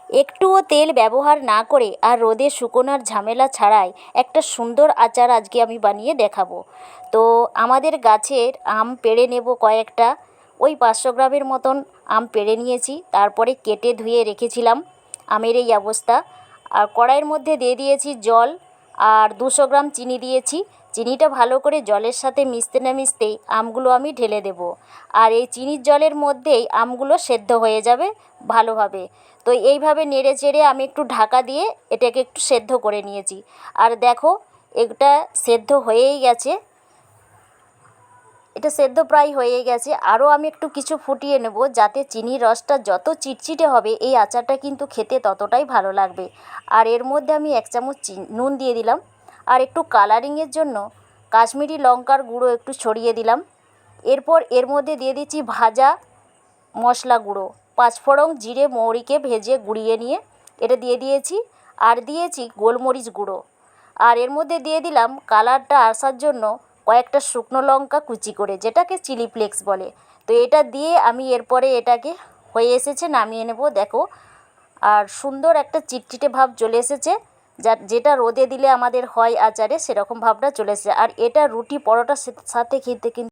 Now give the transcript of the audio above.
একটুও তেল ব্যবহার না করে আর রোদে শুকোনোর ঝামেলা ছাড়াই একটা সুন্দর আচার আজকে আমি বানিয়ে দেখাবো। তো আমাদের গাছের আম পেড়ে নেব কয়েকটা, ওই 500 গ্রামের মতন আম পেড়ে নিয়েছি, তারপরে কেটে ধুয়ে রেখেছিলাম। আমের এই অবস্থা। আর কড়াইয়ের মধ্যে দিয়ে দিয়েছি জল, আর 200 গ্রাম চিনি দিয়েছি। চিনিটা ভালো করে জলের সাথে মিশতে না মিশতেই আমগুলো আমি ঢেলে দেব। আর এই চিনির জলের মধ্যেই আমগুলো সেদ্ধ হয়ে যাবে ভালোভাবে। তো এইভাবে নেড়ে চেড়ে আমি একটু ঢাকা দিয়ে এটাকে একটু সেদ্ধ করে নিয়েছি। আর দেখো, এটা সেদ্ধ হয়েই গেছে, এটা সেদ্ধ প্রায় হয়ে গেছে। আরও আমি একটু কিছু ফুটিয়ে নেব, যাতে চিনির রসটা যত চিটচিটে হবে এই আচারটা কিন্তু খেতে ততটাই ভালো লাগবে। আর এর মধ্যে আমি 1 চামচ নুন দিয়ে দিলাম, আর একটু কালারিংয়ের জন্য কাশ্মীরি লঙ্কার গুঁড়ো একটু ছড়িয়ে দিলাম। এরপর এর মধ্যে দিয়ে দিচ্ছি ভাজা মশলা গুঁড়ো, 5 ফোড়ন, জিরে, মৌরিকে ভেজে গুঁড়িয়ে নিয়ে এটা দিয়ে দিয়েছি। আর দিয়েছি গোলমরিচ গুঁড়ো। আর এর মধ্যে দিয়ে দিলাম কালারটা আসার জন্য কয়েকটা শুকনো লঙ্কা কুচি করে, যেটাকে চিলি ফ্লেক্স বলে। তো এটা দিয়ে আমি এরপরে এটাকে হয়ে এসেছে, নামিয়ে নেব। দেখো, আর সুন্দর একটা চিটচিটে ভাব চলে এসেছে, যেটা রোদে দিলে আমাদের হয় আচারে, সেরকম ভাবটা চলে এসেছে। আর এটা রুটি পরোটার সাথে খেতে কিন্তু